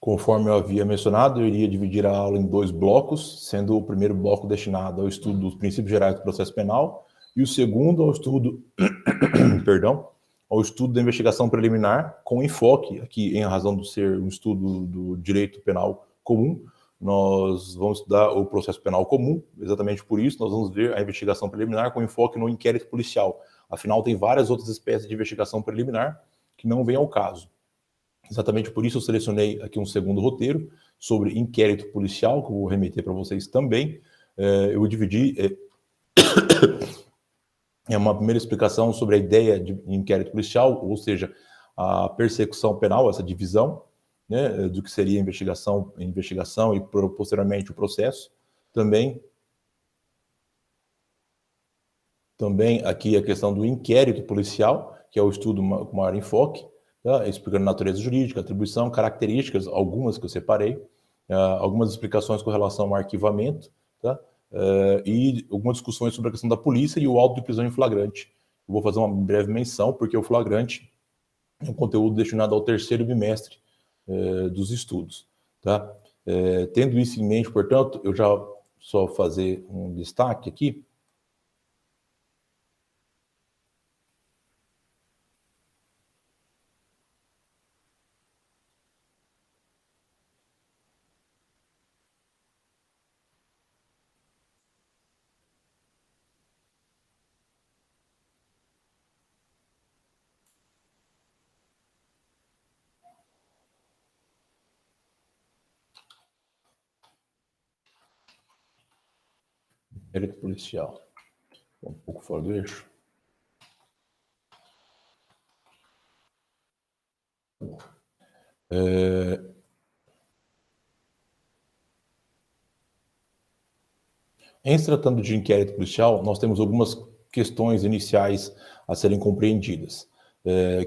Conforme eu havia mencionado, eu iria dividir a aula em 2 blocos, sendo o primeiro bloco destinado ao estudo dos princípios gerais do processo penal e o segundo ao estudo, perdão, ao estudo da investigação preliminar, com enfoque, aqui em razão de ser um estudo do direito penal comum, nós vamos estudar o processo penal comum, exatamente por isso nós vamos ver a investigação preliminar com enfoque no inquérito policial. Afinal, tem várias outras espécies de investigação preliminar que não vêm ao caso. Exatamente por isso eu selecionei aqui um segundo roteiro sobre inquérito policial, que eu vou remeter para vocês também. Eu dividi... É uma primeira explicação sobre a ideia de inquérito policial, ou seja, a persecução penal, essa divisão, né, do que seria investigação e posteriormente o processo. Também aqui a questão do inquérito policial, que é o estudo com maior enfoque, tá? Explicando natureza jurídica, atribuição, características, algumas que eu separei, algumas explicações com relação ao arquivamento, tá? E algumas discussões sobre a questão da polícia e o auto de prisão em flagrante. Eu vou fazer uma breve menção, porque o flagrante é um conteúdo destinado ao 3º bimestre dos estudos. Tá? Tendo isso em mente, portanto, eu já só fazer um destaque aqui. Inquérito policial. Um pouco fora do eixo. Em se tratando de inquérito policial, nós temos algumas questões iniciais a serem compreendidas.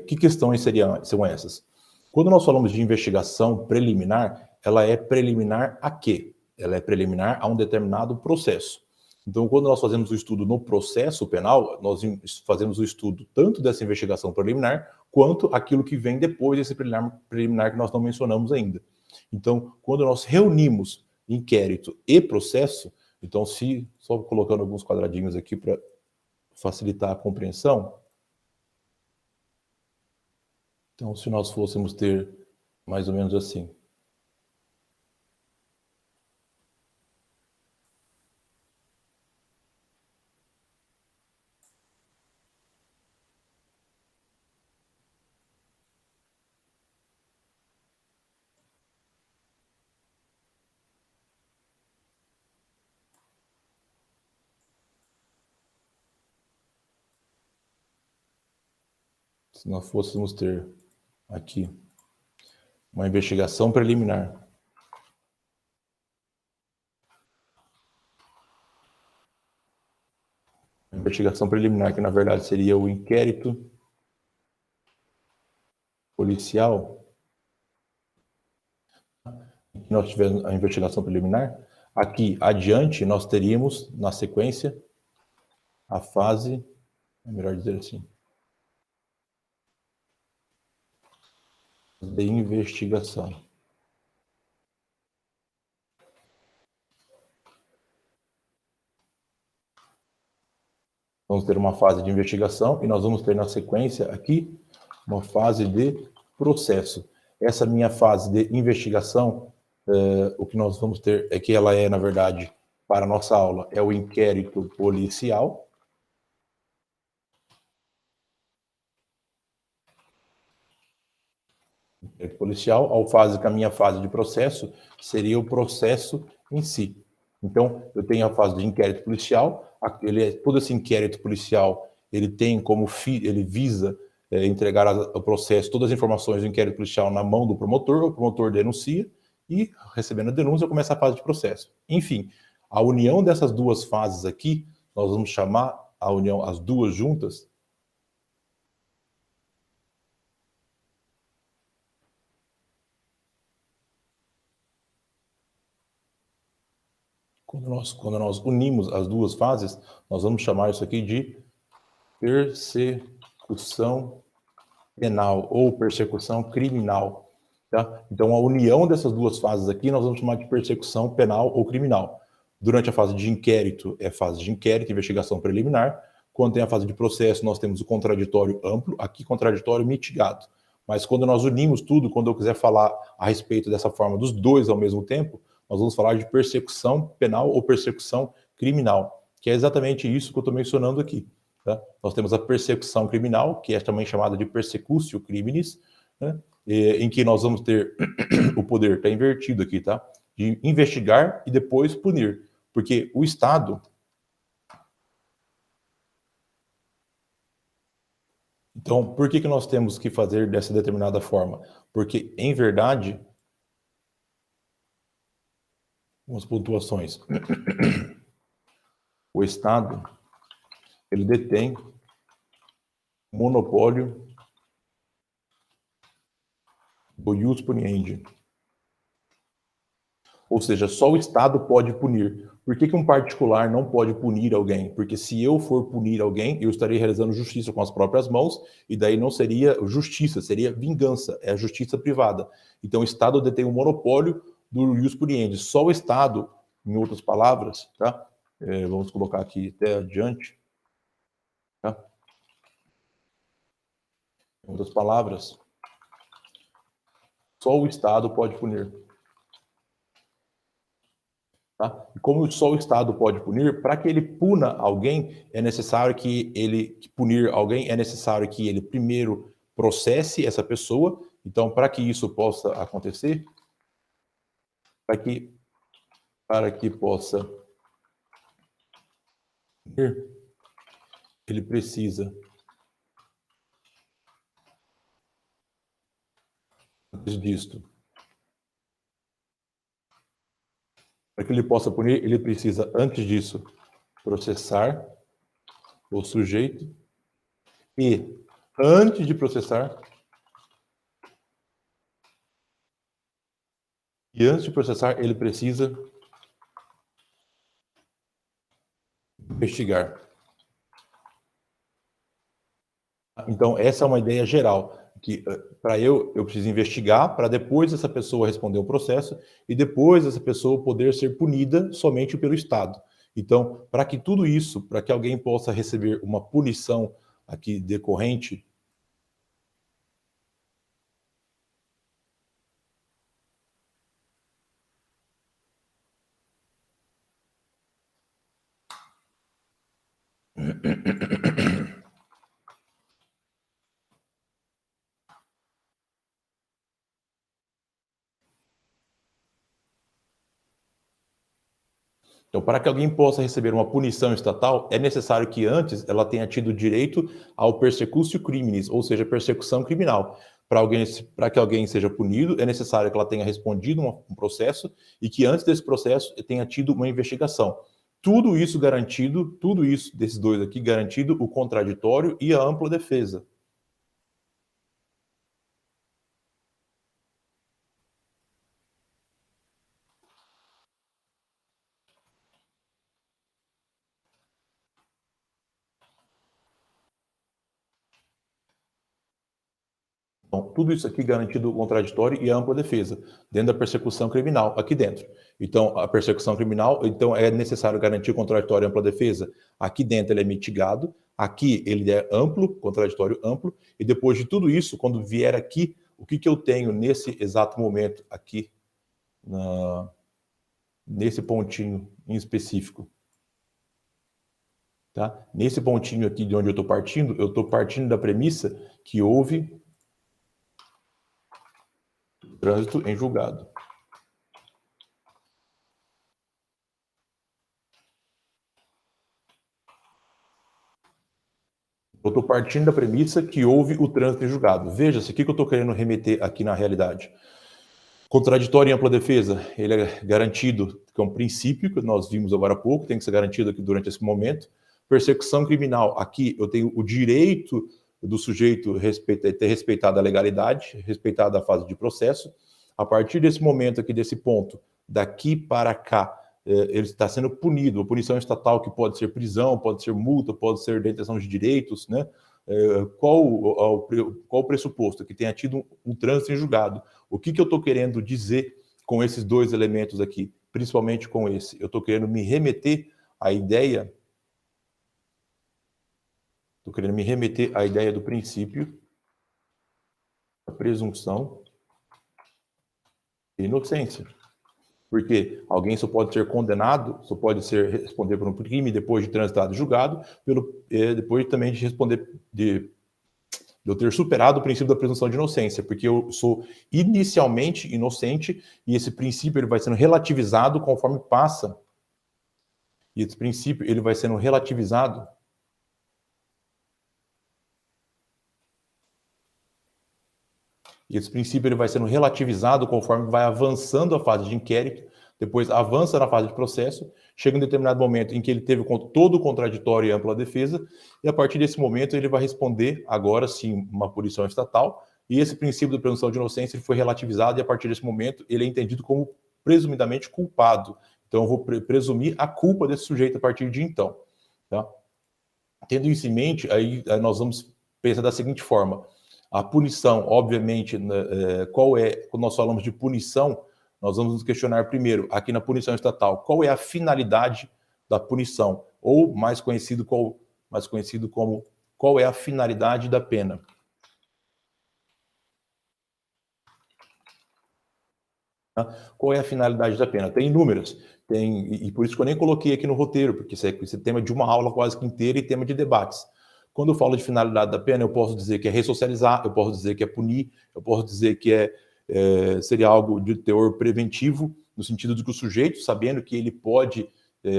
Que questões são essas? Quando nós falamos de investigação preliminar, ela é preliminar a quê? Ela é preliminar a um determinado processo. Então, quando nós fazemos o estudo no processo penal, nós fazemos o estudo tanto dessa investigação preliminar, quanto aquilo que vem depois desse preliminar que nós não mencionamos ainda. Então, quando nós reunimos inquérito e processo, então, só colocando alguns quadradinhos aqui para facilitar a compreensão. Então, se nós fôssemos ter mais ou menos assim. Se nós fôssemos ter aqui uma investigação preliminar. A investigação preliminar, que na verdade seria o inquérito policial. Aqui nós tivemos a investigação preliminar. Aqui adiante nós teríamos, na sequência, a fase, é melhor dizer assim, de investigação. Vamos ter uma fase de investigação e nós vamos ter na sequência aqui uma fase de processo. Essa minha fase de investigação, o que nós vamos ter é que ela é, na verdade, para a nossa aula, é o inquérito policial. Inquérito policial, a minha fase de processo seria o processo em si. Então, eu tenho a fase de inquérito policial, todo esse inquérito policial, ele tem como ele visa entregar ao processo todas as informações do inquérito policial na mão do promotor, o promotor denuncia, e recebendo a denúncia começa a fase de processo. Enfim, a união dessas duas fases aqui, nós vamos chamar a união, as duas juntas, quando nós unimos as duas fases, nós vamos chamar isso aqui de persecução penal ou persecução criminal. Tá? Então, a união dessas duas fases aqui, nós vamos chamar de persecução penal ou criminal. Durante a fase de inquérito, é fase de inquérito, investigação preliminar. Quando tem a fase de processo, nós temos o contraditório amplo, aqui contraditório mitigado. Mas quando nós unimos tudo, quando eu quiser falar a respeito dessa forma dos dois ao mesmo tempo, nós vamos falar de persecução penal ou persecução criminal, que é exatamente isso que eu estou mencionando aqui. Tá? Nós temos a persecução criminal, que é também chamada de persecutio criminis, né? Em que nós vamos ter o poder, está invertido aqui, tá? De investigar e depois punir. Porque o Estado... Então, por que nós temos que fazer dessa determinada forma? Porque, em verdade, umas pontuações. O Estado, ele detém monopólio do ius puniendi. Ou seja, só o Estado pode punir. Por que um particular não pode punir alguém? Porque se eu for punir alguém, eu estarei realizando justiça com as próprias mãos, e daí não seria justiça, seria vingança, é a justiça privada. Então o Estado detém o monopólio do ius puniendi. Só o Estado, em outras palavras, tá? Vamos colocar aqui até adiante, tá? Em outras palavras, só o Estado pode punir. Tá? E como só o Estado pode punir, para que ele puna alguém, é necessário que punir alguém, é necessário que ele primeiro processe essa pessoa. Então, para que isso possa acontecer, para que possa punir, ele precisa, antes disto, para que ele possa punir, ele precisa, antes disso, processar o sujeito e, antes de processar, ele precisa investigar. Então, essa é uma ideia geral, que para eu preciso investigar, para depois essa pessoa responder o processo, e depois essa pessoa poder ser punida somente pelo Estado. Então, para que tudo isso, para que alguém possa receber uma punição aqui decorrente... Então, para que alguém possa receber uma punição estatal, é necessário que antes ela tenha tido direito ao persecutio criminis, ou seja, persecução criminal. Para que alguém seja punido, é necessário que ela tenha respondido um processo e que antes desse processo tenha tido uma investigação. Tudo isso garantido, tudo isso desses dois aqui garantido, o contraditório e a ampla defesa. Então, tudo isso aqui garantido o contraditório e a ampla defesa, dentro da persecução criminal, aqui dentro. Então, a persecução criminal, então é necessário garantir o contraditório e a ampla defesa. Aqui dentro ele é mitigado, aqui ele é amplo, contraditório amplo, e depois de tudo isso, quando vier aqui, o que eu tenho nesse exato momento aqui, nesse pontinho em específico? Tá? Nesse pontinho aqui de onde eu estou partindo da premissa que houve trânsito em julgado. Eu estou partindo da premissa que houve o trânsito em julgado. Veja-se, o que eu estou querendo remeter aqui na realidade. Contraditório e ampla defesa, ele é garantido, que é um princípio que nós vimos agora há pouco, tem que ser garantido aqui durante esse momento. Persecução criminal, aqui eu tenho o direito do sujeito ter respeitado a legalidade, respeitado a fase de processo. A partir desse momento aqui, desse ponto, daqui para cá, ele está sendo punido, a punição estatal que pode ser prisão, pode ser multa, pode ser detenção de direitos, né? qual o pressuposto? Que tenha tido um trânsito em julgado. O que eu estou querendo dizer com esses dois elementos aqui? Principalmente com esse. Eu estou querendo me remeter à ideia... Estou querendo me remeter à ideia do princípio da presunção de inocência. Porque alguém só pode ser condenado, só pode responder por um crime depois de transitado e julgado, depois também de responder, de eu ter superado o princípio da presunção de inocência, porque eu sou inicialmente inocente e esse princípio ele vai sendo relativizado conforme passa. E esse princípio ele vai sendo relativizado conforme vai avançando a fase de inquérito, depois avança na fase de processo, chega um determinado momento em que ele teve todo o contraditório e ampla defesa, e a partir desse momento ele vai responder, agora sim, uma punição estatal, e esse princípio da presunção de inocência ele foi relativizado, e a partir desse momento ele é entendido como presumidamente culpado. Então eu vou presumir a culpa desse sujeito a partir de então. Tá? Tendo isso em mente, aí nós vamos pensar da seguinte forma: a punição, obviamente, quando nós falamos de punição, nós vamos nos questionar primeiro, aqui na punição estatal, qual é a finalidade da punição? Ou mais conhecido como qual é a finalidade da pena? Qual é a finalidade da pena? Tem inúmeras. E por isso que eu nem coloquei aqui no roteiro, porque esse é tema de uma aula quase que inteira e tema de debates. Quando eu falo de finalidade da pena, eu posso dizer que é ressocializar, eu posso dizer que é punir, eu posso dizer que seria algo de teor preventivo, no sentido de que o sujeito, sabendo que ele pode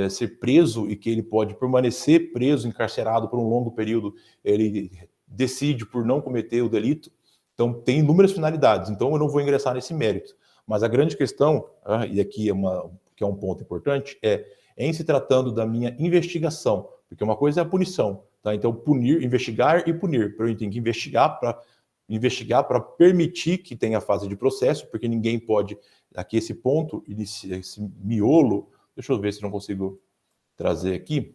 ser preso e que ele pode permanecer preso, encarcerado por um longo período, ele decide por não cometer o delito. Então, tem inúmeras finalidades. Então, eu não vou ingressar nesse mérito. Mas a grande questão, e aqui que é um ponto importante, em se tratando da minha investigação, porque uma coisa é a punição, tá? Então, punir, investigar e punir. Eu tenho que investigar para permitir que tenha fase de processo, porque ninguém pode, aqui esse ponto, esse miolo, deixa eu ver se não consigo trazer aqui.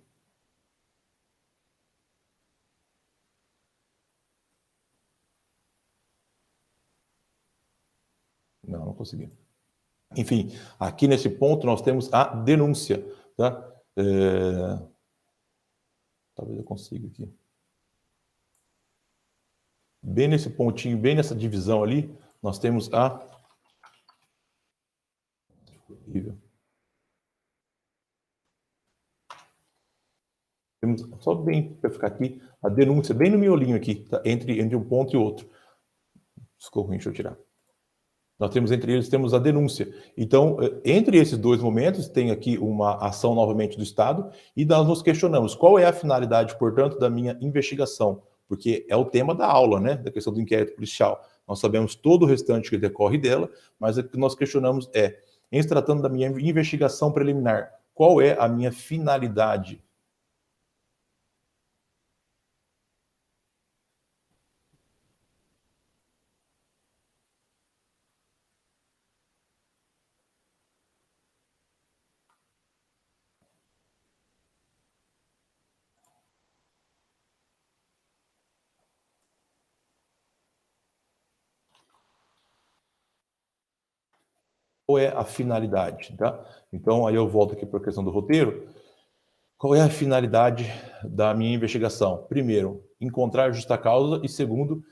Não consegui. Enfim, aqui nesse ponto nós temos a denúncia, tá? Talvez eu consiga aqui. Bem nesse pontinho, bem nessa divisão ali, nós temos a... Temos, só bem para ficar aqui, a denúncia, bem no miolinho aqui, tá? entre um ponto e outro. Ficou ruim, deixa eu tirar. Nós temos entre eles, temos a denúncia. Então, entre esses dois momentos, tem aqui uma ação novamente do Estado e nós nos questionamos qual é a finalidade, portanto, da minha investigação, porque é o tema da aula, né, da questão do inquérito policial. Nós sabemos todo o restante que decorre dela, mas o que nós questionamos em se tratando da minha investigação preliminar, qual é a minha finalidade? Qual é a finalidade, tá? Então, aí eu volto aqui para a questão do roteiro. Qual é a finalidade da minha investigação? Primeiro, encontrar justa causa e segundo,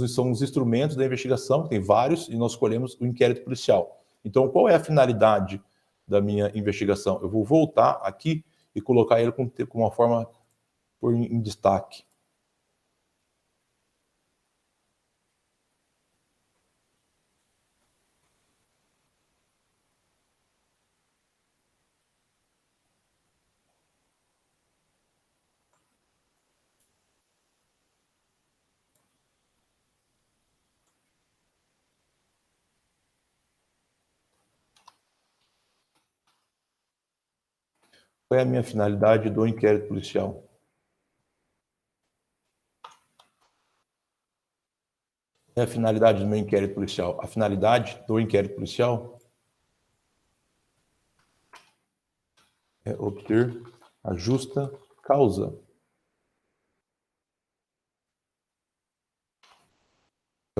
são os instrumentos da investigação, tem vários, e nós escolhemos o inquérito policial. Então, qual é a finalidade da minha investigação? Eu vou voltar aqui e colocar ele com uma forma em destaque. Qual é a minha finalidade do inquérito policial? É a finalidade do meu inquérito policial? A finalidade do inquérito policial é obter a justa causa.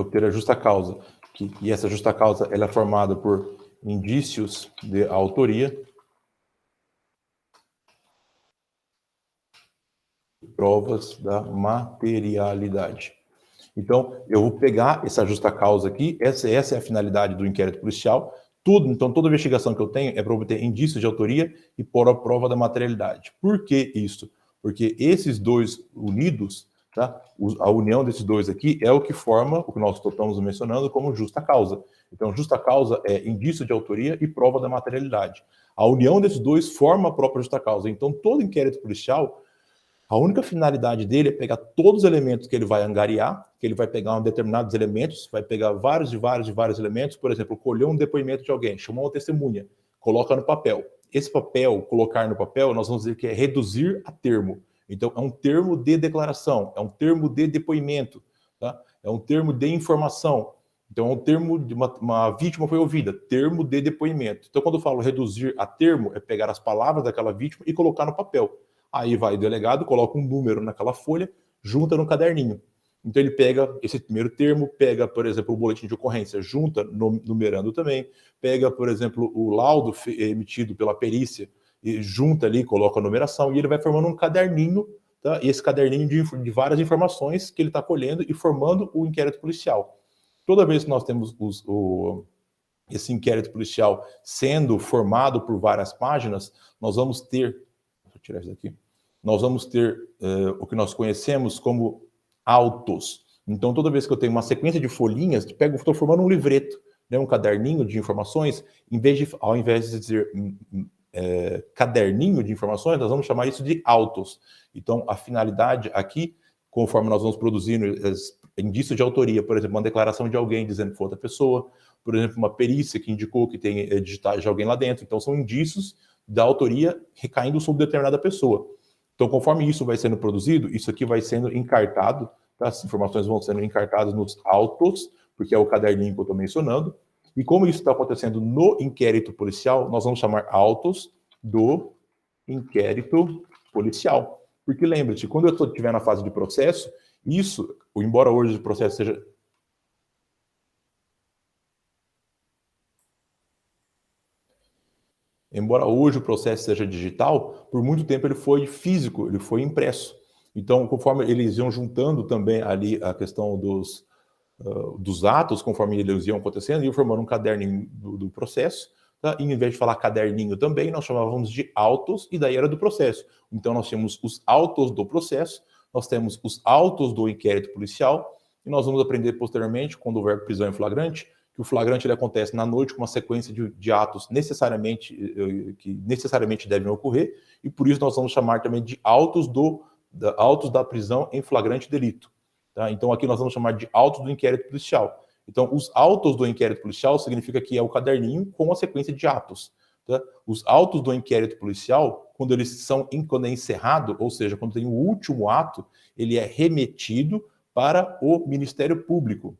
obter a justa causa, e essa justa causa ela é formada por indícios de autoria, provas da materialidade. Então, eu vou pegar essa justa causa aqui, essa é a finalidade do inquérito policial. Então, toda investigação que eu tenho é para obter indícios de autoria e pôr a prova da materialidade. Por que isso? Porque esses dois unidos, tá? A união desses dois aqui é o que forma o que nós estamos mencionando como justa causa. Então, justa causa é indício de autoria e prova da materialidade. A união desses dois forma a própria justa causa. Então, todo inquérito policial, a única finalidade dele é pegar todos os elementos que ele vai angariar, que ele vai pegar determinados elementos, vai pegar vários elementos, por exemplo, colher um depoimento de alguém, chamar uma testemunha, coloca no papel. Esse papel, colocar no papel, nós vamos dizer que é reduzir a termo. Então, é um termo de declaração, é um termo de depoimento, tá? É um termo de informação. Então, é um termo de uma vítima foi ouvida, termo de depoimento. Então, quando eu falo reduzir a termo, é pegar as palavras daquela vítima e colocar no papel. Aí vai o delegado, coloca um número naquela folha, junta no caderninho. Então ele pega esse primeiro termo, pega, por exemplo, o boletim de ocorrência, junta numerando também, pega, por exemplo, o laudo emitido pela perícia, e junta ali, coloca a numeração, e ele vai formando um caderninho, tá? E esse caderninho de várias informações que ele está colhendo e formando o inquérito policial. Toda vez que nós temos esse inquérito policial sendo formado por várias páginas, nós vamos ter... Vou tirar isso daqui. Nós vamos ter o que nós conhecemos como autos. Então, toda vez que eu tenho uma sequência de folhinhas, estou formando um livreto, né, um caderninho de informações, ao invés de dizer caderninho de informações, nós vamos chamar isso de autos. Então, a finalidade aqui, conforme nós vamos produzindo indícios de autoria, por exemplo, uma declaração de alguém dizendo que foi outra pessoa, por exemplo, uma perícia que indicou que tem digitais de alguém lá dentro. Então, são indícios da autoria recaindo sobre determinada pessoa. Então, conforme isso vai sendo produzido, isso aqui vai sendo encartado, tá? As informações vão sendo encartadas nos autos, porque é o caderninho que eu estou mencionando. E como isso está acontecendo no inquérito policial, nós vamos chamar autos do inquérito policial. Porque lembre-te, quando eu estiver na fase de processo, isso, embora hoje o processo seja... Embora hoje o processo seja digital, por muito tempo ele foi físico, ele foi impresso. Então, conforme eles iam juntando também ali a questão dos atos, conforme eles iam acontecendo, iam formando um caderninho do processo, tá? E, em vez de falar caderninho também, nós chamávamos de autos, e daí era do processo. Então, nós temos os autos do processo, nós temos os autos do inquérito policial, e nós vamos aprender posteriormente, quando houver prisão em flagrante, que o flagrante ele acontece na noite com uma sequência de atos que necessariamente devem ocorrer, e por isso nós vamos chamar também de autos da prisão em flagrante delito. Tá? Então aqui nós vamos chamar de autos do inquérito policial. Então os autos do inquérito policial significa que é o caderninho com a sequência de atos. Tá? Os autos do inquérito policial, quando é encerrado, ou seja, quando tem o último ato, ele é remetido para o Ministério Público.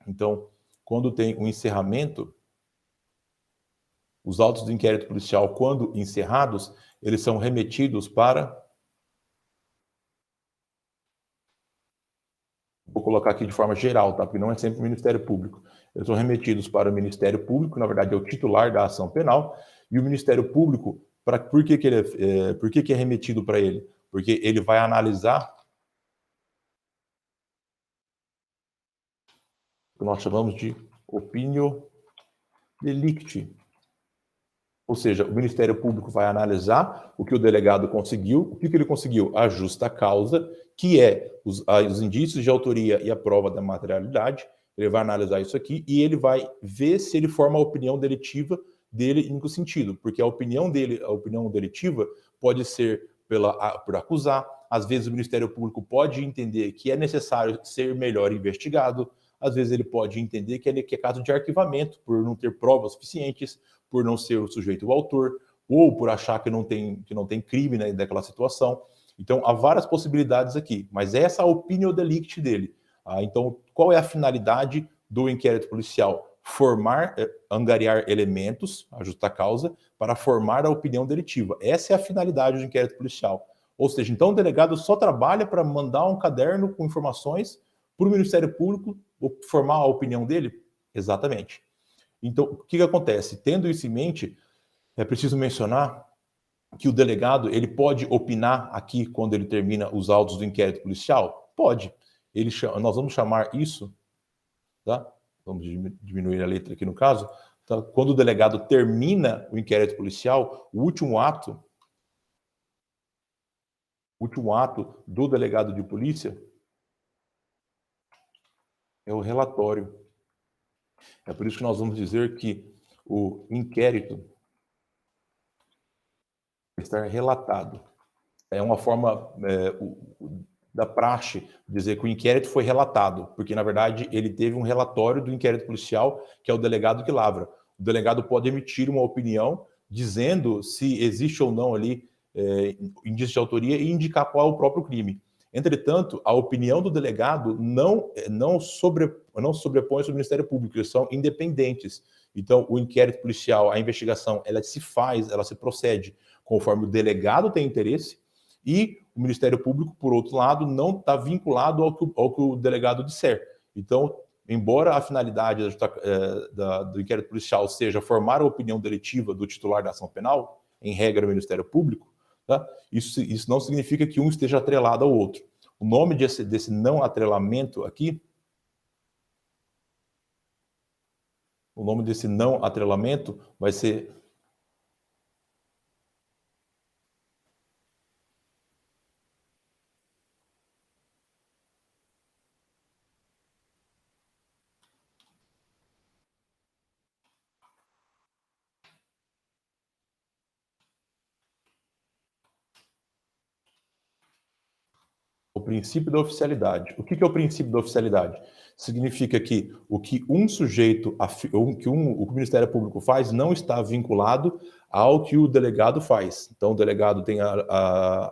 Então, quando tem um encerramento, os autos do inquérito policial, quando encerrados, eles são remetidos para... Vou colocar aqui de forma geral, tá? Porque não é sempre o Ministério Público. Eles são remetidos para o Ministério Público, na verdade é o titular da ação penal, e o Ministério Público, por que é remetido para ele? Porque ele vai analisar o que nós chamamos de opinio delicti. Ou seja, o Ministério Público vai analisar o que o delegado conseguiu. O que ele conseguiu? A justa causa, que é os indícios de autoria e a prova da materialidade. Ele vai analisar isso aqui e ele vai ver se ele forma a opinião delitiva dele em que sentido. Porque a opinião dele, a opinião delitiva, pode ser por acusar. Às vezes o Ministério Público pode entender que é necessário ser melhor investigado. Às vezes ele pode entender que é caso de arquivamento, por não ter provas suficientes, por não ser o sujeito o autor, ou por achar que não tem crime, né, daquela situação. Então, há várias possibilidades aqui, mas essa é a opinião delicti dele. Então, qual é a finalidade do inquérito policial? Angariar elementos, a justa causa, para formar a opinião delitiva. Essa é a finalidade do inquérito policial. Ou seja, então o delegado só trabalha para mandar um caderno com informações Para o Ministério Público formar a opinião dele? Exatamente. Então, o que acontece? Tendo isso em mente, é preciso mencionar que o delegado ele pode opinar aqui quando ele termina os autos do inquérito policial? Pode. Nós vamos chamar isso, tá? Vamos diminuir a letra aqui no caso. Tá? Quando o delegado termina o inquérito policial, o último ato do delegado de polícia é o relatório. É por isso que nós vamos dizer que o inquérito está relatado. É uma forma da praxe dizer que o inquérito foi relatado, porque, na verdade, ele teve um relatório do inquérito policial, que é o delegado que lavra. O delegado pode emitir uma opinião dizendo se existe ou não ali indício de autoria e indicar qual é o próprio crime. Entretanto, a opinião do delegado não sobrepõe ao Ministério Público, eles são independentes. Então, o inquérito policial, a investigação, ela se procede conforme o delegado tem interesse, e o Ministério Público, por outro lado, não está vinculado ao que o delegado disser. Então, embora a finalidade do inquérito policial seja formar a opinião deletiva do titular da ação penal, em regra o Ministério Público, tá? Isso não significa que um esteja atrelado ao outro. O nome desse não atrelamento aqui, o nome desse não atrelamento vai ser o princípio da oficialidade. O que é o princípio da oficialidade? Significa que o que um sujeito, o que o Ministério Público faz não está vinculado ao que o delegado faz. Então, o delegado tem a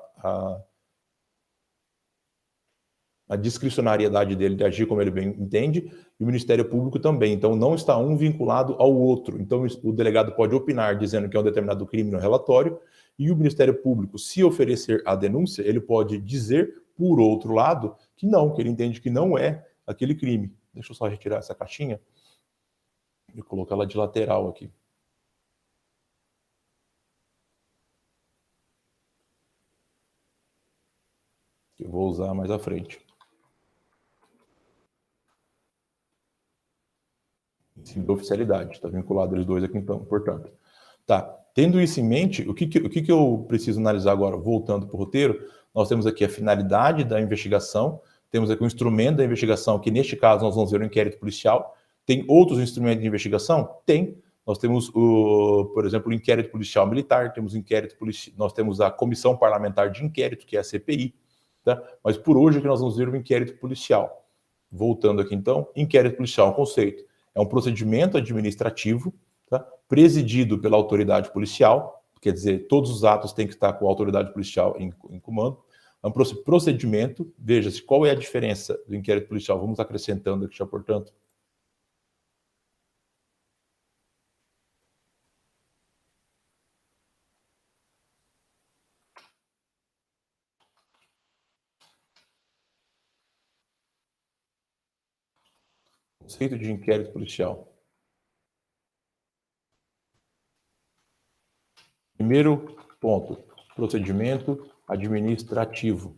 discricionariedade dele de agir como ele bem entende, e o Ministério Público também. Então, não está um vinculado ao outro. Então, o delegado pode opinar dizendo que é um determinado crime no relatório, e o Ministério Público, se oferecer a denúncia, ele pode dizer, por outro lado, que não, que ele entende que não é aquele crime. Deixa eu só retirar essa caixinha e colocar ela de lateral aqui. Que eu vou usar mais à frente. Princípio da oficialidade, está vinculado eles dois aqui então, portanto. Tá, tendo isso em mente, o que eu preciso analisar agora, voltando para o roteiro, nós temos aqui a finalidade da investigação, temos aqui o instrumento da investigação, que neste caso nós vamos ver o inquérito policial. Tem outros instrumentos de investigação? Tem. Nós temos, por exemplo, o inquérito policial militar, nós temos a Comissão Parlamentar de Inquérito, que é a CPI, tá? Mas por hoje aqui nós vamos ver o inquérito policial. Voltando aqui então, inquérito policial é um conceito. É um procedimento administrativo, tá? Presidido pela autoridade policial, quer dizer, todos os atos têm que estar com a autoridade policial em comando. É um procedimento, veja-se qual é a diferença do inquérito policial. Vamos acrescentando aqui já, portanto. Conceito de inquérito policial. Primeiro ponto, procedimento administrativo.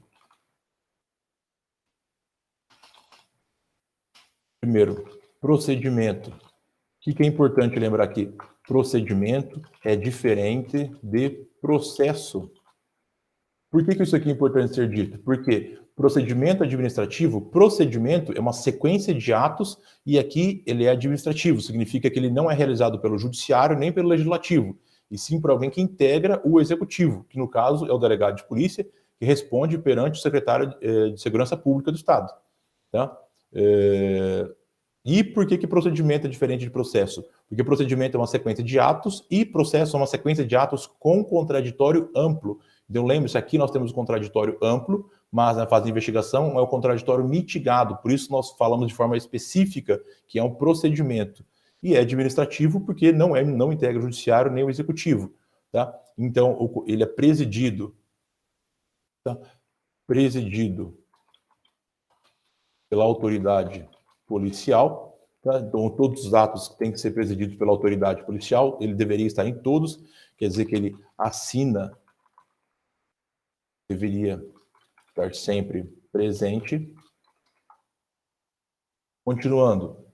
Primeiro, procedimento. O que é importante lembrar aqui? Procedimento é diferente de processo. Por que isso aqui é importante ser dito? Porque procedimento é uma sequência de atos e aqui ele é administrativo, significa que ele não é realizado pelo judiciário nem pelo legislativo, e sim por alguém que integra o executivo, que no caso é o delegado de polícia, que responde perante o secretário de Segurança Pública do Estado. Tá? E por que procedimento é diferente de processo? Porque procedimento é uma sequência de atos e processo é uma sequência de atos com contraditório amplo. Então, lembre-se, aqui nós temos o contraditório amplo, mas na fase de investigação é o contraditório mitigado. Por isso, nós falamos de forma específica que é um procedimento. E é administrativo porque não integra o judiciário nem o executivo. Tá? Então, ele é presidido. Tá? Presidido pela autoridade policial, tá? Então, todos os atos têm que ser presididos pela autoridade policial, ele deveria estar em todos, quer dizer que ele assina, deveria estar sempre presente. Continuando,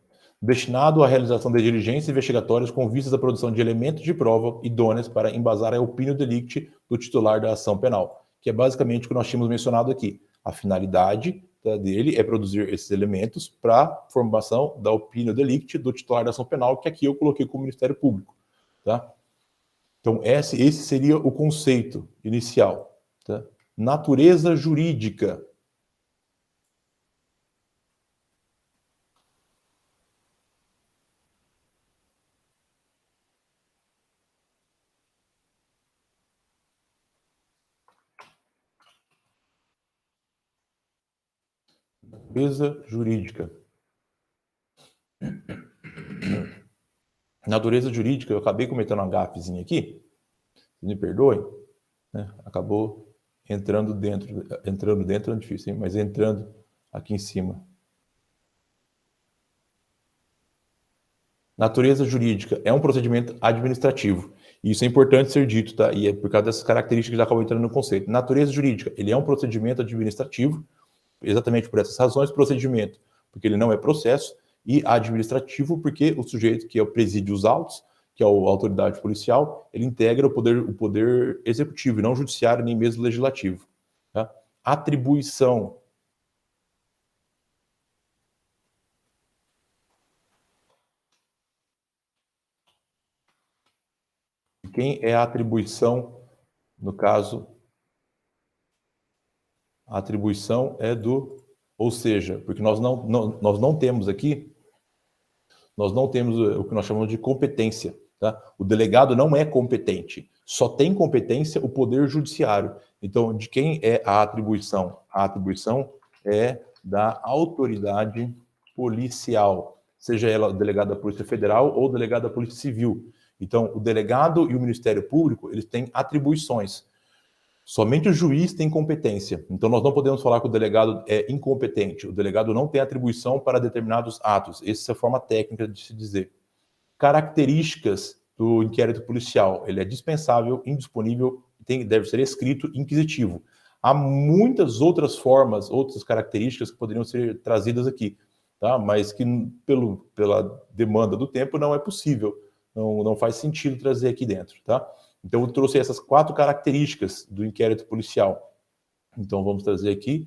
destinado à realização de diligências investigatórias com vistas à produção de elementos de prova idôneos para embasar a opinião delicti do titular da ação penal, que é basicamente o que nós tínhamos mencionado aqui. A finalidade dele é produzir esses elementos para a formação da opinião delicti do titular da ação penal, que aqui eu coloquei como Ministério Público. Tá? Então, esse seria o conceito inicial. Tá? Natureza jurídica. Natureza jurídica. Natureza jurídica, eu acabei cometendo uma gafezinha aqui, me perdoem, né? Acabou entrando dentro é difícil, hein? Mas entrando aqui em cima. Natureza jurídica é um procedimento administrativo. Isso é importante ser dito, tá? E é por causa dessas características que já acabou entrando no conceito. Natureza jurídica, ele é um procedimento administrativo, exatamente por essas razões, procedimento, porque ele não é processo, e administrativo, porque o sujeito que preside os autos, que é a autoridade policial, ele integra o poder executivo, e não judiciário, nem mesmo legislativo. Tá? Atribuição. Quem é a atribuição, no caso, a atribuição é do, ou seja, porque nós não temos aqui, nós não temos o que nós chamamos de competência. Tá? O delegado não é competente, só tem competência o Poder Judiciário. Então, de quem é a atribuição? A atribuição é da autoridade policial, seja ela delegado da Polícia Federal ou delegado da Polícia Civil. Então, o delegado e o Ministério Público, eles têm atribuições. Somente o juiz tem competência. Então, nós não podemos falar que o delegado é incompetente. O delegado não tem atribuição para determinados atos. Essa é a forma técnica de se dizer. Características do inquérito policial. Ele é dispensável, indisponível, deve ser escrito, inquisitivo. Há muitas outras formas, outras características que poderiam ser trazidas aqui, tá? Mas que, pela demanda do tempo, não é possível. Não faz sentido trazer aqui dentro, tá? Então, eu trouxe essas 4 características do inquérito policial. Então, vamos trazer aqui.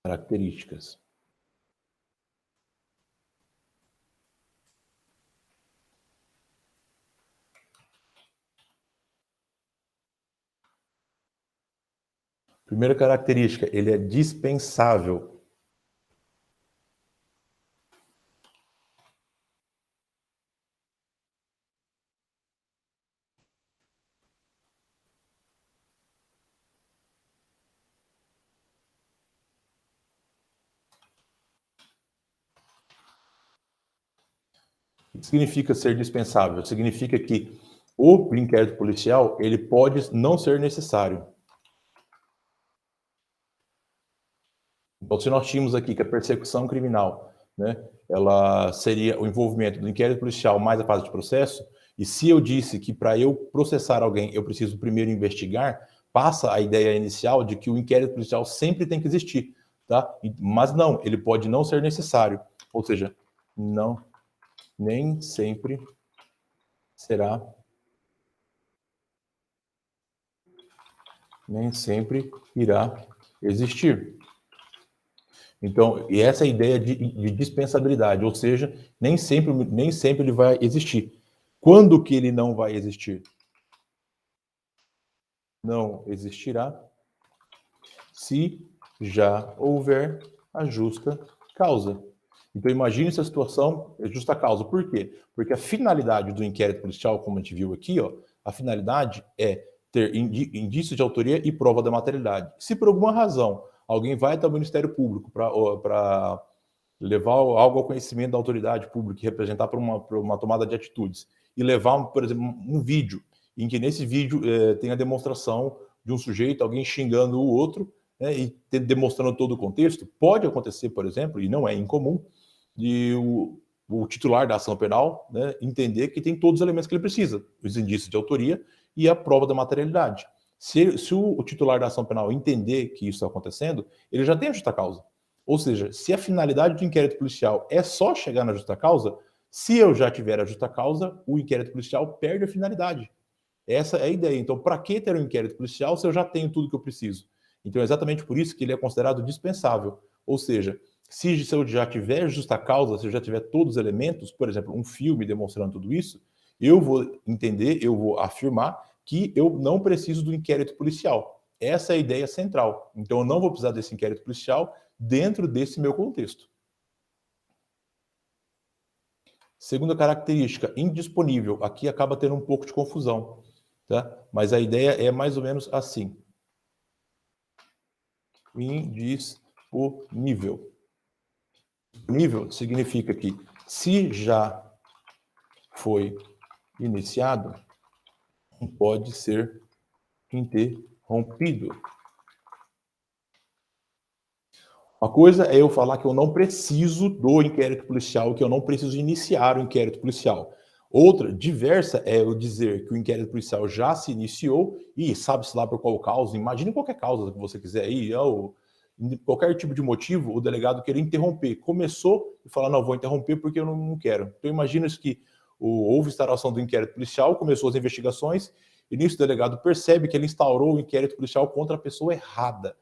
Características. Primeira característica, ele é dispensável. O que significa ser dispensável? Significa que o inquérito policial, ele pode não ser necessário. Então, se nós tínhamos aqui que a persecução criminal, né, ela seria o envolvimento do inquérito policial mais a fase de processo, e se eu disse que para eu processar alguém eu preciso primeiro investigar, passa a ideia inicial de que o inquérito policial sempre tem que existir, tá? Mas não, ele pode não ser necessário, ou seja, não, nem sempre será, nem sempre irá existir. Então, e essa é a ideia de dispensabilidade, ou seja, nem sempre ele vai existir. Quando que ele não vai existir? Não existirá se já houver a justa causa. Então, imagine essa situação, é justa causa. Por quê? Porque a finalidade do inquérito policial, como a gente viu aqui, ó, a finalidade é ter indício de autoria e prova da materialidade. Se por alguma razão alguém vai até o Ministério Público para levar algo ao conhecimento da autoridade pública e representar por uma tomada de atitudes, e levar, por exemplo, um vídeo, em que nesse vídeo tem a demonstração de um sujeito, alguém xingando o outro, né, e demonstrando todo o contexto, pode acontecer, por exemplo, e não é incomum, de o titular da ação penal, né, entender que tem todos os elementos que ele precisa, os indícios de autoria e a prova da materialidade. Se o titular da ação penal entender que isso está acontecendo, ele já tem a justa causa. Ou seja, se a finalidade do inquérito policial é só chegar na justa causa, se eu já tiver a justa causa, o inquérito policial perde a finalidade. Essa é a ideia. Então, para que ter um inquérito policial se eu já tenho tudo que eu preciso? Então, é exatamente por isso que ele é considerado dispensável. Ou seja, se eu já tiver justa causa, se eu já tiver todos os elementos, por exemplo, um filme demonstrando tudo isso, eu vou entender, eu vou afirmar que eu não preciso do inquérito policial. Essa é a ideia central. Então, eu não vou precisar desse inquérito policial dentro desse meu contexto. Segunda característica, indisponível. Aqui acaba tendo um pouco de confusão, tá? Mas a ideia é mais ou menos assim. Indisponível. Disponível significa que se já foi iniciado, não pode ser interrompido. Uma coisa é eu falar que eu não preciso do inquérito policial, que eu não preciso iniciar o inquérito policial. Outra, diversa, é eu dizer que o inquérito policial já se iniciou e sabe-se lá por qual causa, imagine qualquer causa que você quiser aí, ou qualquer tipo de motivo, o delegado querer interromper. Começou e falar, não, vou interromper porque eu não quero. Então imagina que houve instauração do inquérito policial, começou as investigações, e nisso o delegado percebe que ele instaurou o inquérito policial contra a pessoa errada.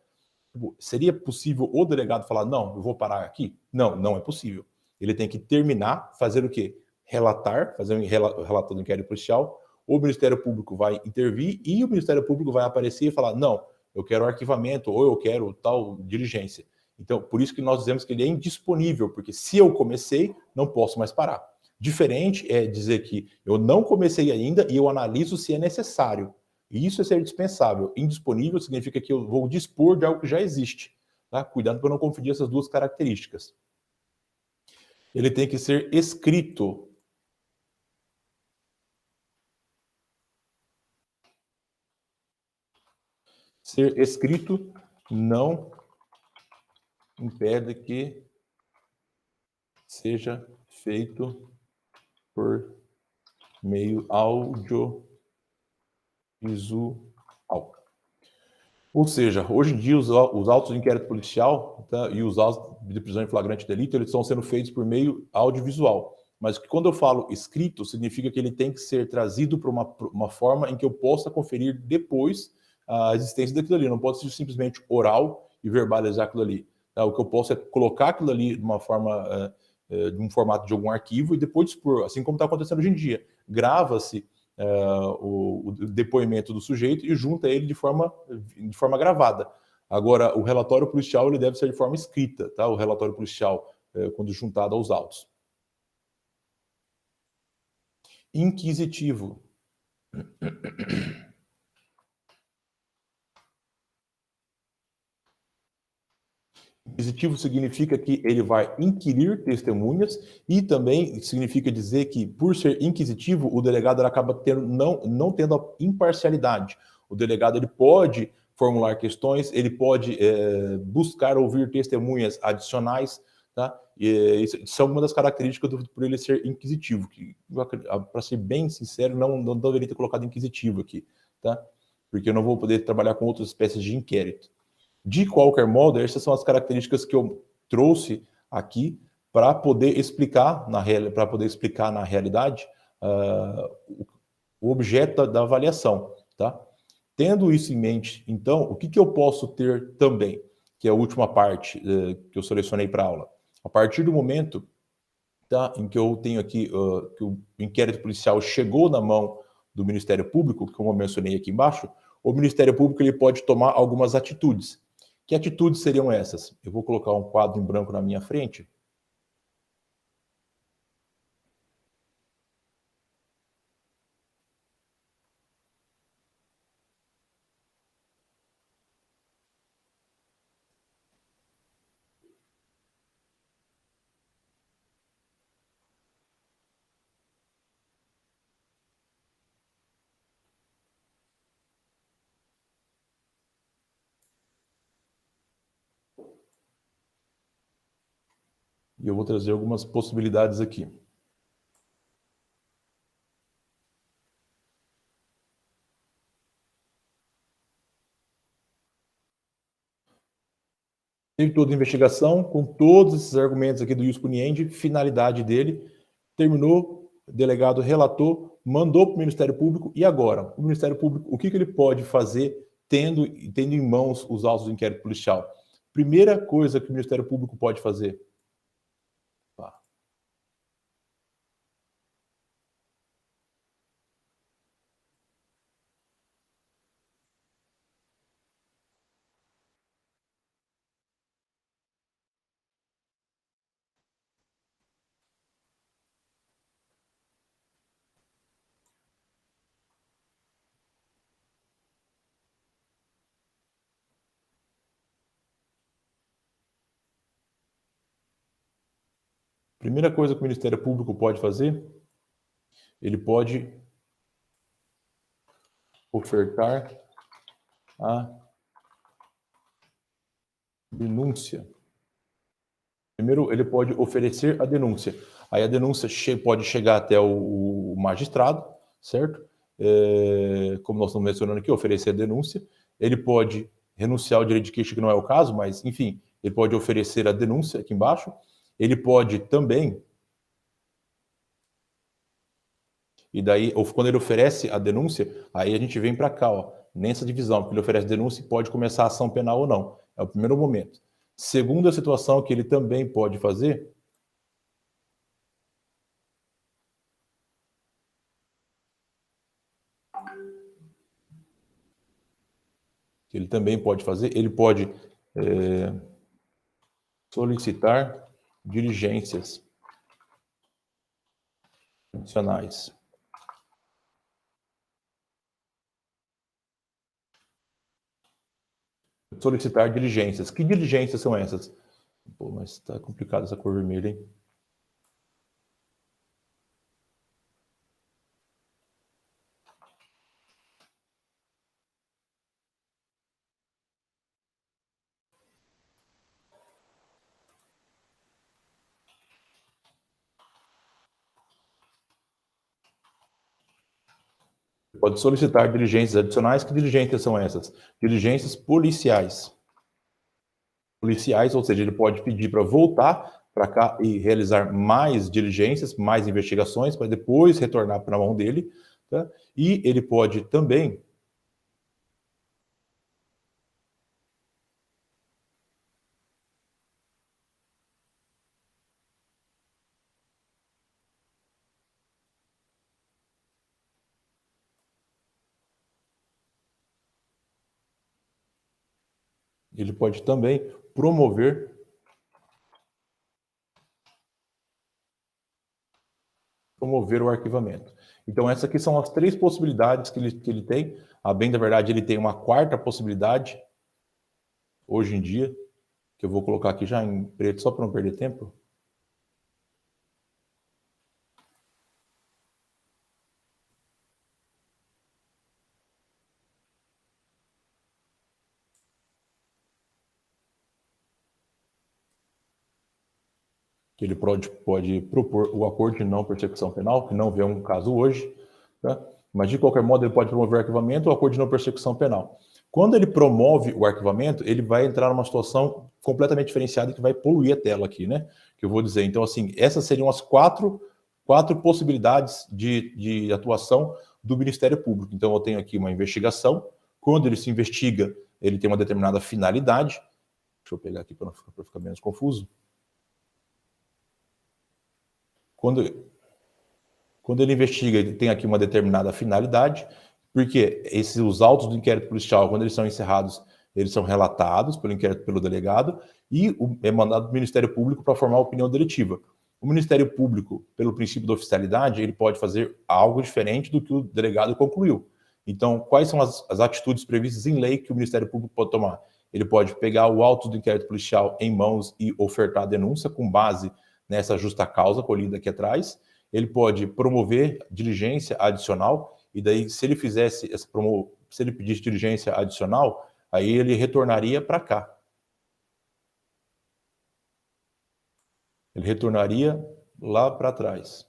Seria possível o delegado falar, não, eu vou parar aqui? Não, não é possível. Ele tem que terminar, fazer o quê? Relatar, fazer um relato do inquérito policial, o Ministério Público vai intervir e o Ministério Público vai aparecer e falar, não, eu quero arquivamento ou eu quero tal diligência. Então, por isso que nós dizemos que ele é indisponível, porque se eu comecei, não posso mais parar. Diferente é dizer que eu não comecei ainda e eu analiso se é necessário. E isso é ser dispensável. Indisponível significa que eu vou dispor de algo que já existe. Tá? Cuidado para não confundir essas duas características. Ele tem que ser escrito. Ser escrito não impede que seja feito por meio audiovisual. Ou seja, hoje em dia os autos de inquérito policial, tá, e os autos de prisão em flagrante delito, eles estão sendo feitos por meio audiovisual. Mas quando eu falo escrito, significa que ele tem que ser trazido para uma forma em que eu possa conferir depois a existência daquilo ali. Não pode ser simplesmente oral e verbalizar aquilo ali. Tá? O que eu posso é colocar aquilo ali de uma forma, de um formato de algum arquivo e depois dispor, assim como está acontecendo hoje em dia. Grava-se o depoimento do sujeito e junta ele de forma gravada. Agora, o relatório policial ele deve ser de forma escrita, tá? O relatório policial, quando juntado aos autos. Inquisitivo. Inquisitivo significa que ele vai inquirir testemunhas e também significa dizer que, por ser inquisitivo, o delegado acaba não tendo a imparcialidade. O delegado ele pode formular questões, ele pode buscar ouvir testemunhas adicionais, tá? E isso são uma das características por ele ser inquisitivo, que, para ser bem sincero, não deveria ter colocado inquisitivo aqui, tá? Porque eu não vou poder trabalhar com outras espécies de inquérito. De qualquer modo, essas são as características que eu trouxe aqui para poder explicar na realidade o objeto da avaliação, tá? Tendo isso em mente, então, o que eu posso ter também, que é a última parte que eu selecionei para a aula. A partir do momento, tá, em que eu tenho aqui que o inquérito policial chegou na mão do Ministério Público, como eu mencionei aqui embaixo, o Ministério Público ele pode tomar algumas atitudes. Que atitudes seriam essas? Eu vou colocar um quadro em branco na minha frente. E eu vou trazer algumas possibilidades aqui. Teve toda a investigação, com todos esses argumentos aqui do ius puniendi, finalidade dele, terminou, o delegado relatou, mandou para o Ministério Público, e agora? O Ministério Público, o que ele pode fazer tendo em mãos os autos do inquérito policial? Primeira coisa que o Ministério Público pode fazer. Primeira coisa que o Ministério Público pode fazer, ele pode ofertar a denúncia. Primeiro, ele pode oferecer a denúncia. Aí a denúncia pode chegar até o magistrado, certo? Como nós estamos mencionando aqui, oferecer a denúncia. Ele pode renunciar ao direito de queixa, que não é o caso, mas, enfim, ele pode oferecer a denúncia aqui embaixo. Ele pode também... E daí, ou quando ele oferece a denúncia, aí a gente vem para cá, ó, nessa divisão, que ele oferece denúncia e pode começar a ação penal ou não. É o primeiro momento. Segunda situação que ele também pode fazer, ele pode solicitar diligências adicionais. Solicitar diligências. Que diligências são essas? Pô, mas está complicado essa cor vermelha, hein? Pode solicitar diligências adicionais. Que diligências são essas? Diligências policiais. Policiais, ou seja, ele pode pedir para voltar para cá e realizar mais diligências, mais investigações, para depois retornar para a mão dele. Tá? E ele pode também... Ele pode também promover o arquivamento. Então, essas aqui são as 3 possibilidades que ele tem. A bem da verdade, ele tem uma 4ª possibilidade, hoje em dia, que eu vou colocar aqui já em preto, só para não perder tempo. Que ele pode propor o acordo de não persecução penal, que não vê um caso hoje, tá? Mas de qualquer modo ele pode promover o arquivamento ou acordo de não persecução penal. Quando ele promove o arquivamento, ele vai entrar numa situação completamente diferenciada que vai poluir a tela aqui, né? Que eu vou dizer. Então, assim, essas seriam as quatro possibilidades de atuação do Ministério Público. Então, eu tenho aqui uma investigação. Quando ele se investiga, ele tem uma determinada finalidade. Deixa eu pegar aqui para ficar menos confuso. Quando ele investiga, ele tem aqui uma determinada finalidade, porque os autos do inquérito policial, quando eles são encerrados, eles são relatados pelo inquérito pelo delegado e é mandado para o Ministério Público para formar a opinião deletiva. O Ministério Público, pelo princípio da oficialidade, ele pode fazer algo diferente do que o delegado concluiu. Então, quais são as atitudes previstas em lei que o Ministério Público pode tomar? Ele pode pegar o auto do inquérito policial em mãos e ofertar a denúncia com base nessa justa causa colhida aqui atrás. Ele pode promover diligência adicional, e daí, se ele se ele pedisse diligência adicional, aí ele retornaria para cá. Ele retornaria lá para trás.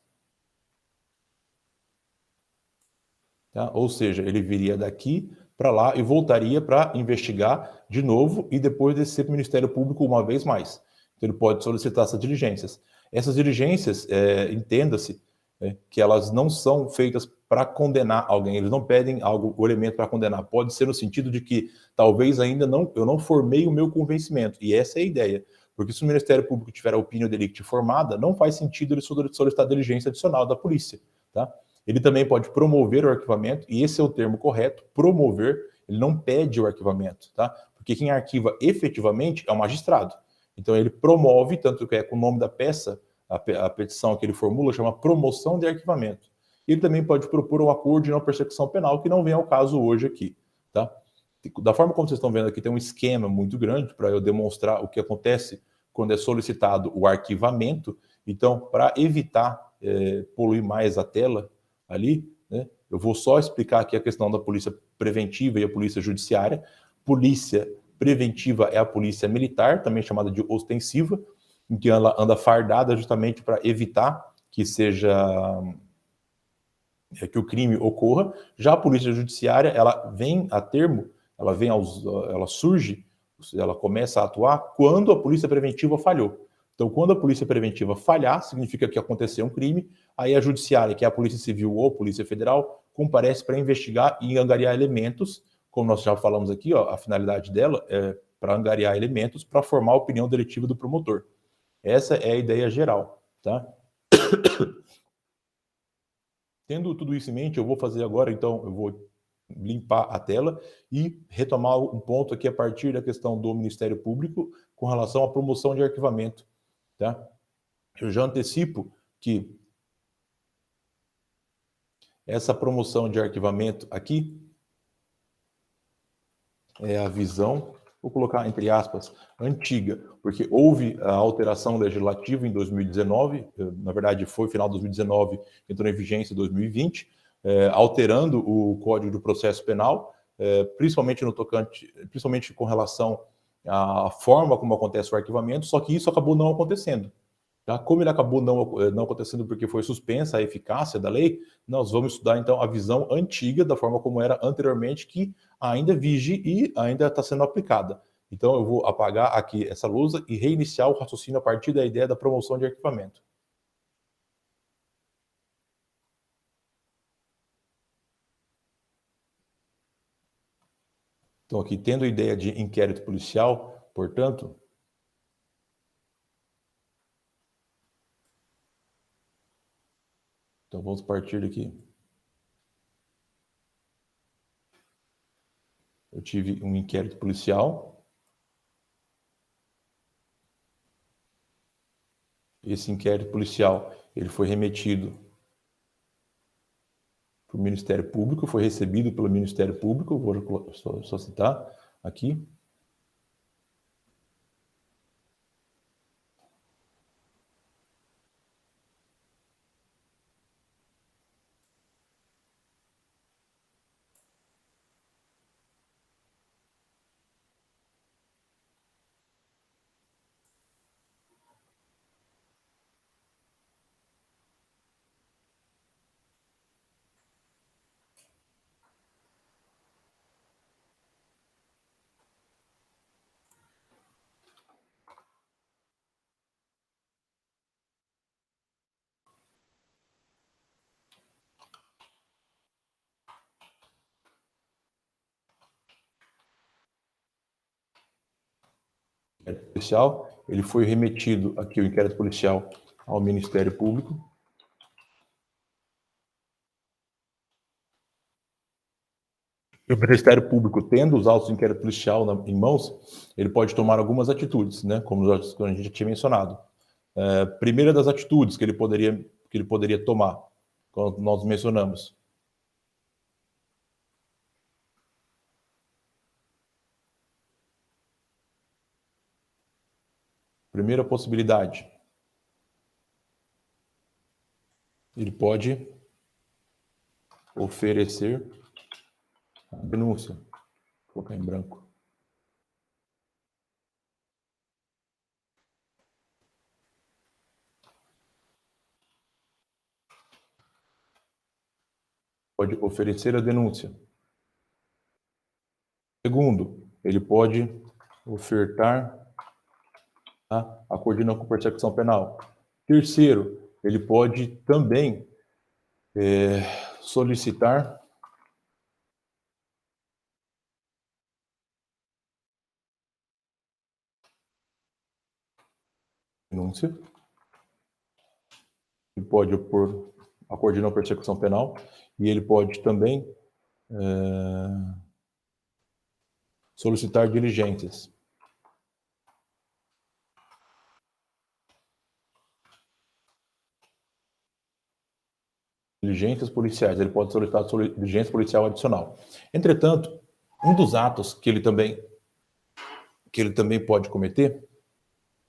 Tá? Ou seja, ele viria daqui para lá e voltaria para investigar de novo e depois descer para o Ministério Público uma vez mais. Então, ele pode solicitar essas diligências. Essas diligências, entenda-se, que elas não são feitas para condenar alguém, eles não pedem algo, o elemento para condenar. Pode ser no sentido de que talvez ainda eu não formei o meu convencimento, e essa é a ideia. Porque se o Ministério Público tiver a opinião delicti formada, não faz sentido ele solicitar diligência adicional da polícia, tá? Ele também pode promover o arquivamento, e esse é o termo correto, promover, ele não pede o arquivamento, tá? Porque quem arquiva efetivamente é o magistrado. Então ele promove, tanto que é com o nome da peça, a petição que ele formula chama promoção de arquivamento. Ele também pode propor um acordo de não persecução penal, que não vem ao caso hoje aqui, tá? Da forma como vocês estão vendo aqui, tem um esquema muito grande para eu demonstrar o que acontece quando é solicitado o arquivamento. Então, para evitar poluir mais a tela ali, né, eu vou só explicar aqui a questão da polícia preventiva e a polícia judiciária. Polícia preventiva é a polícia militar, também chamada de ostensiva, em que ela anda fardada justamente para evitar que que o crime ocorra. Já a polícia judiciária, ela vem a termo, ela surge, ela começa a atuar quando a polícia preventiva falhou. Então, quando a polícia preventiva falhar, significa que aconteceu um crime, aí a judiciária, que é a polícia civil ou a polícia federal, comparece para investigar e angariar elementos, como nós já falamos aqui, ó, a finalidade dela é para angariar elementos para formar a opinião deletiva do promotor. Essa é a ideia geral, tá? Tendo tudo isso em mente, eu vou fazer agora, então, eu vou limpar a tela e retomar um ponto aqui a partir da questão do Ministério Público com relação à promoção de arquivamento, tá? Eu já antecipo que essa promoção de arquivamento aqui é a visão, vou colocar entre aspas, antiga, porque houve a alteração legislativa em 2019, na verdade foi final de 2019, entrou em vigência em 2020, alterando o Código do Processo Penal, principalmente no tocante, principalmente com relação à forma como acontece o arquivamento, só que isso acabou não acontecendo. Tá? Como ele acabou não acontecendo porque foi suspensa a eficácia da lei, nós vamos estudar então a visão antiga, da forma como era anteriormente, que ainda vige e ainda está sendo aplicada. Então eu vou apagar aqui essa lousa e reiniciar o raciocínio a partir da ideia da promoção de arquivamento. Então aqui, tendo a ideia de inquérito policial, portanto, então vamos partir daqui. Eu tive um inquérito policial. Esse inquérito policial, ele foi remetido para o Ministério Público, foi recebido pelo Ministério Público, vou só citar aqui. Policial, ele foi remetido aqui o inquérito policial ao Ministério Público. E o Ministério Público, tendo os autos do inquérito policial em mãos, ele pode tomar algumas atitudes, né, como a gente já tinha mencionado. Primeira das atitudes que ele poderia tomar, como nós mencionamos. Primeira possibilidade, ele pode oferecer a denúncia. Vou colocar em branco. pode oferecer a denúncia. Segundo, ele pode ofertar a coordenação com persecução penal. Terceiro, ele pode também solicitar denúncia. Ele pode opor a coordenação persecução penal e ele pode também solicitar diligências. Diligências policiais, ele pode solicitar diligência policial adicional. Entretanto, um dos atos que ele também pode cometer,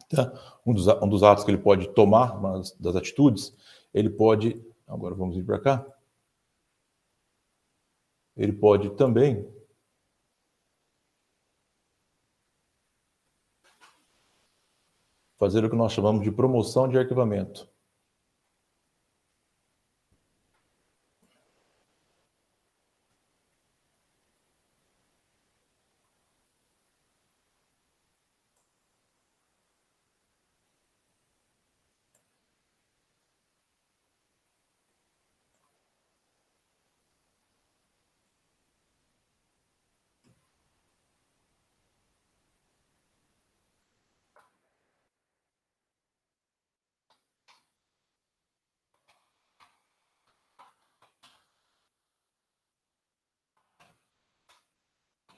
tá? Um dos atos que ele pode tomar, das atitudes, ele pode, agora vamos vir para cá, ele pode também fazer o que nós chamamos de promoção de arquivamento.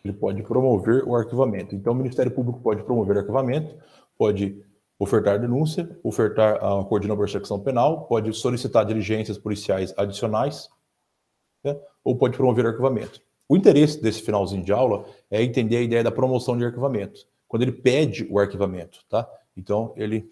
Ele pode promover o arquivamento. Então, o Ministério Público pode promover o arquivamento, pode ofertar denúncia, ofertar a coordenação de persecução penal, pode solicitar diligências policiais adicionais, né? Ou pode promover o arquivamento. O interesse desse finalzinho de aula é entender a ideia da promoção de arquivamento, quando ele pede o arquivamento, tá? Então, ele...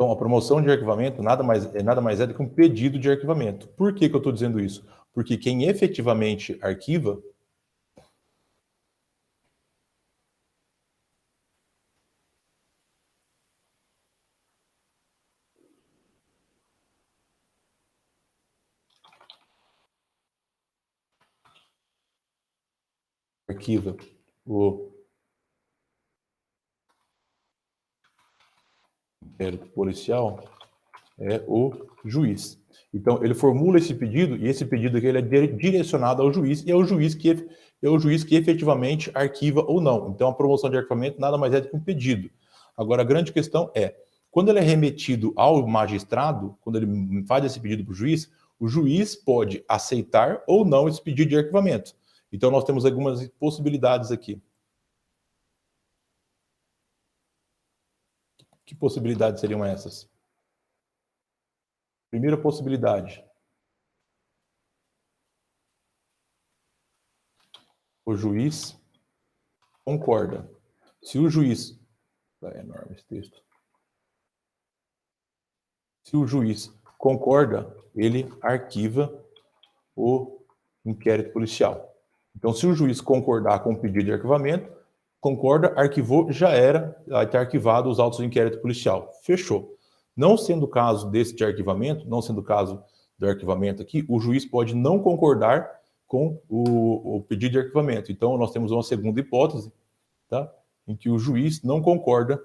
Então, a promoção de arquivamento nada mais é do que um pedido de arquivamento. Por que eu estou dizendo isso? Porque quem efetivamente arquiva o inquérito policial é o juiz. Então, ele formula esse pedido, e esse pedido aqui ele é direcionado ao juiz, e é o juiz que efetivamente arquiva ou não. Então, a promoção de arquivamento nada mais é do que um pedido. Agora, a grande questão é, quando ele é remetido ao magistrado, quando ele faz esse pedido para o juiz pode aceitar ou não esse pedido de arquivamento. Então, nós temos algumas possibilidades aqui. Que possibilidades seriam essas? Primeira possibilidade. O juiz concorda. Se o juiz... É enorme esse texto. Se o juiz concorda, ele arquiva o inquérito policial. Então, se o juiz concordar com o pedido de arquivamento, concorda, arquivou, já era, vai ter arquivado os autos do inquérito policial. Fechou. Não sendo o caso desse de arquivamento, não sendo o caso do arquivamento aqui, o juiz pode não concordar com o pedido de arquivamento. Então, nós temos uma segunda hipótese, tá? Em que o juiz não concorda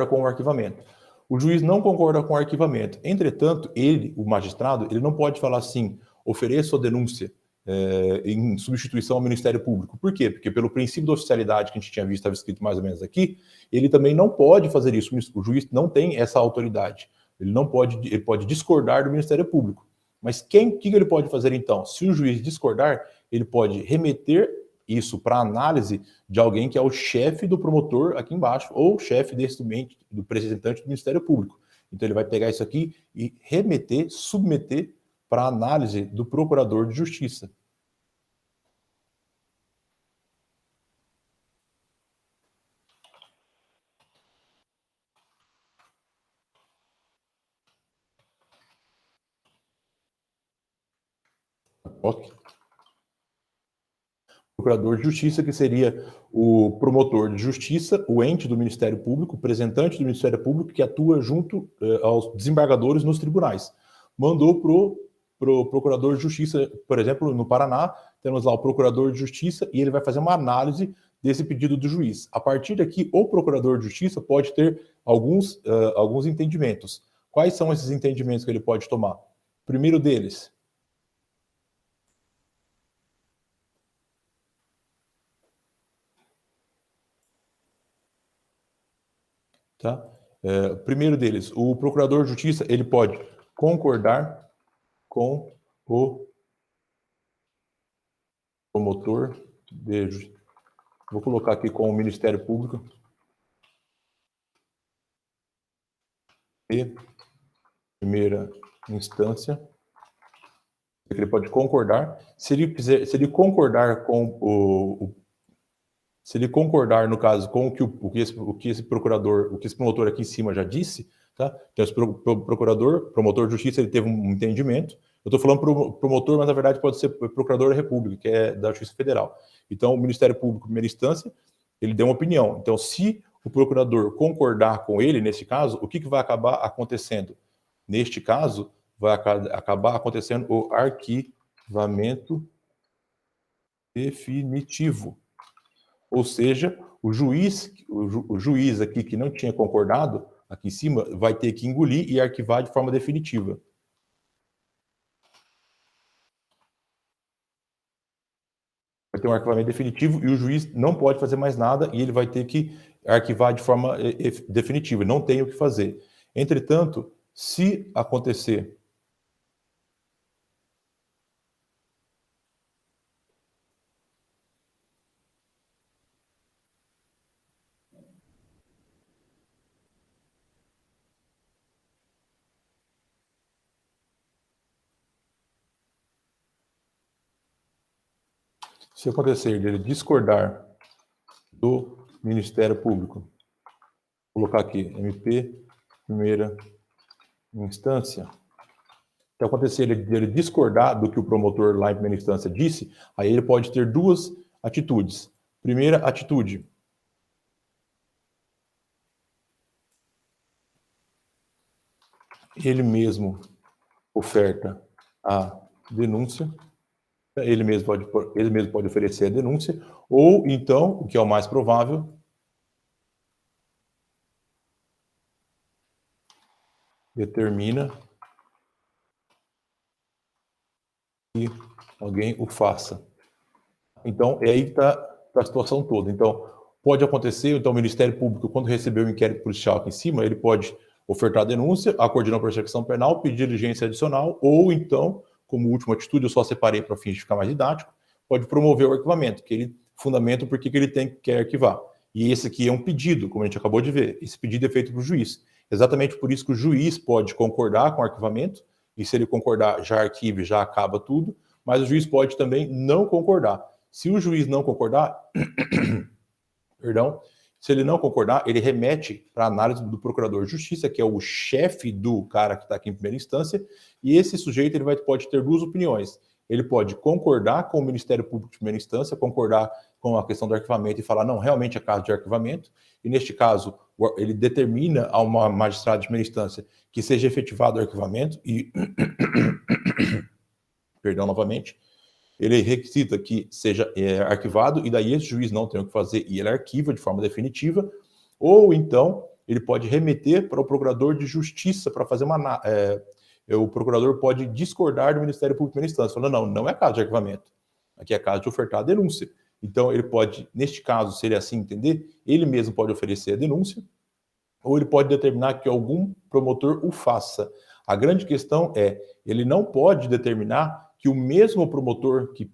com o arquivamento. O juiz não concorda com o arquivamento. Entretanto, ele, o magistrado, ele não pode falar assim, ofereça a denúncia em substituição ao Ministério Público. Por quê? Porque pelo princípio da oficialidade que a gente tinha visto, estava escrito mais ou menos aqui, ele também não pode fazer isso. O juiz não tem essa autoridade. Ele pode discordar do Ministério Público. Mas o que ele pode fazer então? Se o juiz discordar, ele pode remeter isso para análise de alguém que é o chefe do promotor aqui embaixo, ou o chefe do representante do Ministério Público. Então ele vai pegar isso aqui e submeter para análise do procurador de justiça. Ok. Procurador de Justiça, que seria o promotor de justiça, o ente do Ministério Público, o representante do Ministério Público, que atua junto aos desembargadores nos tribunais. Mandou pro Procurador de Justiça, por exemplo, no Paraná, temos lá o Procurador de Justiça e ele vai fazer uma análise desse pedido do juiz. A partir daqui, o Procurador de Justiça pode ter alguns entendimentos. Quais são esses entendimentos que ele pode tomar? Primeiro deles, tá? Primeiro deles, o Procurador de Justiça, ele pode concordar com o promotor de justiça. Vou colocar aqui com o Ministério Público de primeira instância. Ele pode concordar. Se ele concordar com se ele concordar, no caso, com o que esse procurador, o que esse promotor aqui em cima já disse, tá? Então, esse promotor de justiça, ele teve um entendimento. Eu estou falando promotor, mas na verdade pode ser procurador da República, que é da Justiça Federal. Então, o Ministério Público, primeira instância, ele deu uma opinião. Então, se o procurador concordar com ele, nesse caso, o que vai acabar acontecendo? Neste caso, vai acabar acontecendo o arquivamento definitivo. Ou seja, o juiz aqui que não tinha concordado, aqui em cima, vai ter que engolir e arquivar de forma definitiva. Vai ter um arquivamento definitivo e o juiz não pode fazer mais nada e ele vai ter que arquivar de forma definitiva. Não tem o que fazer. Entretanto, se acontecer dele discordar do Ministério Público, vou colocar aqui, MP, primeira instância. Se acontecer dele discordar do que o promotor lá em primeira instância disse, aí ele pode ter duas atitudes. Primeira atitude, ele mesmo oferta a denúncia, ele mesmo pode oferecer a denúncia, ou então, o que é o mais provável, determina que alguém o faça. Então, é aí que está a situação toda. Então, pode acontecer, então o Ministério Público, quando receber o inquérito policial aqui em cima, ele pode ofertar a denúncia, acordar a persecução penal, pedir diligência adicional, ou então, como última atitude, eu só separei para fins de ficar mais didático, pode promover o arquivamento, que ele fundamenta por que ele quer arquivar. E esse aqui é um pedido, como a gente acabou de ver. Esse pedido é feito para o juiz. Exatamente por isso que o juiz pode concordar com o arquivamento, e se ele concordar, já arquiva, já acaba tudo, mas o juiz pode também não concordar. Se o juiz não concordar, perdão, se ele não concordar, ele remete para a análise do procurador de justiça, que é o chefe do cara que está aqui em primeira instância, e esse sujeito ele pode ter duas opiniões. Ele pode concordar com o Ministério Público de primeira instância, concordar com a questão do arquivamento e falar, não, realmente é caso de arquivamento, e neste caso, ele determina a uma magistrada de primeira instância que seja efetivado o arquivamento e, perdão novamente, ele requisita que seja arquivado, e daí esse juiz não tem o que fazer, e ele arquiva de forma definitiva, ou então ele pode remeter para o procurador de justiça para fazer uma... o procurador pode discordar do Ministério Público de primeira instância, falando, não é caso de arquivamento, aqui é caso de ofertar a denúncia. Então ele pode, neste caso, se ele assim entender, ele mesmo pode oferecer a denúncia, ou ele pode determinar que algum promotor o faça. A grande questão é, ele não pode determinar que o mesmo promotor que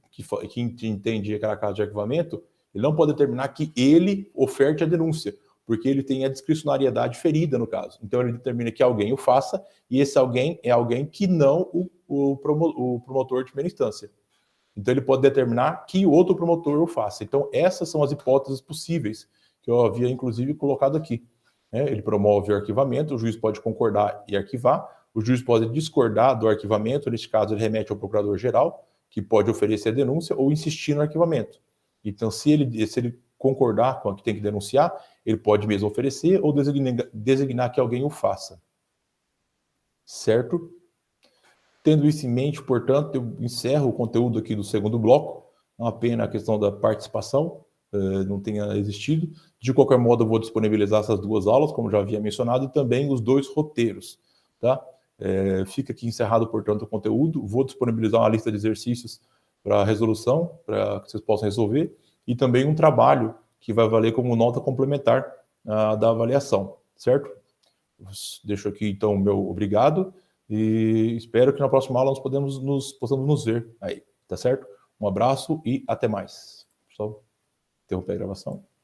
entende aquela caso de arquivamento, ele não pode determinar que ele oferte a denúncia, porque ele tem a discricionariedade ferida no caso. Então ele determina que alguém o faça, e esse alguém é alguém que não o promotor de primeira instância. Então ele pode determinar que outro promotor o faça. Então essas são as hipóteses possíveis, que eu havia inclusive colocado aqui. Ele promove o arquivamento, o juiz pode concordar e arquivar, o juiz pode discordar do arquivamento, neste caso ele remete ao procurador-geral, que pode oferecer a denúncia ou insistir no arquivamento. Então, se ele concordar com a que tem que denunciar, ele pode mesmo oferecer ou designar que alguém o faça. Certo? Tendo isso em mente, portanto, eu encerro o conteúdo aqui do segundo bloco. É uma pena a questão da participação não tenha existido. De qualquer modo, eu vou disponibilizar essas duas aulas, como já havia mencionado, e também os 2 roteiros. Tá? Fica aqui encerrado, portanto, o conteúdo. Vou disponibilizar uma lista de exercícios para resolução, para que vocês possam resolver, e também um trabalho que vai valer como nota complementar da avaliação, certo? Deixo aqui, então, o meu obrigado e espero que na próxima aula nós possamos nos ver aí, tá certo? Um abraço e até mais. Pessoal, interromper a gravação.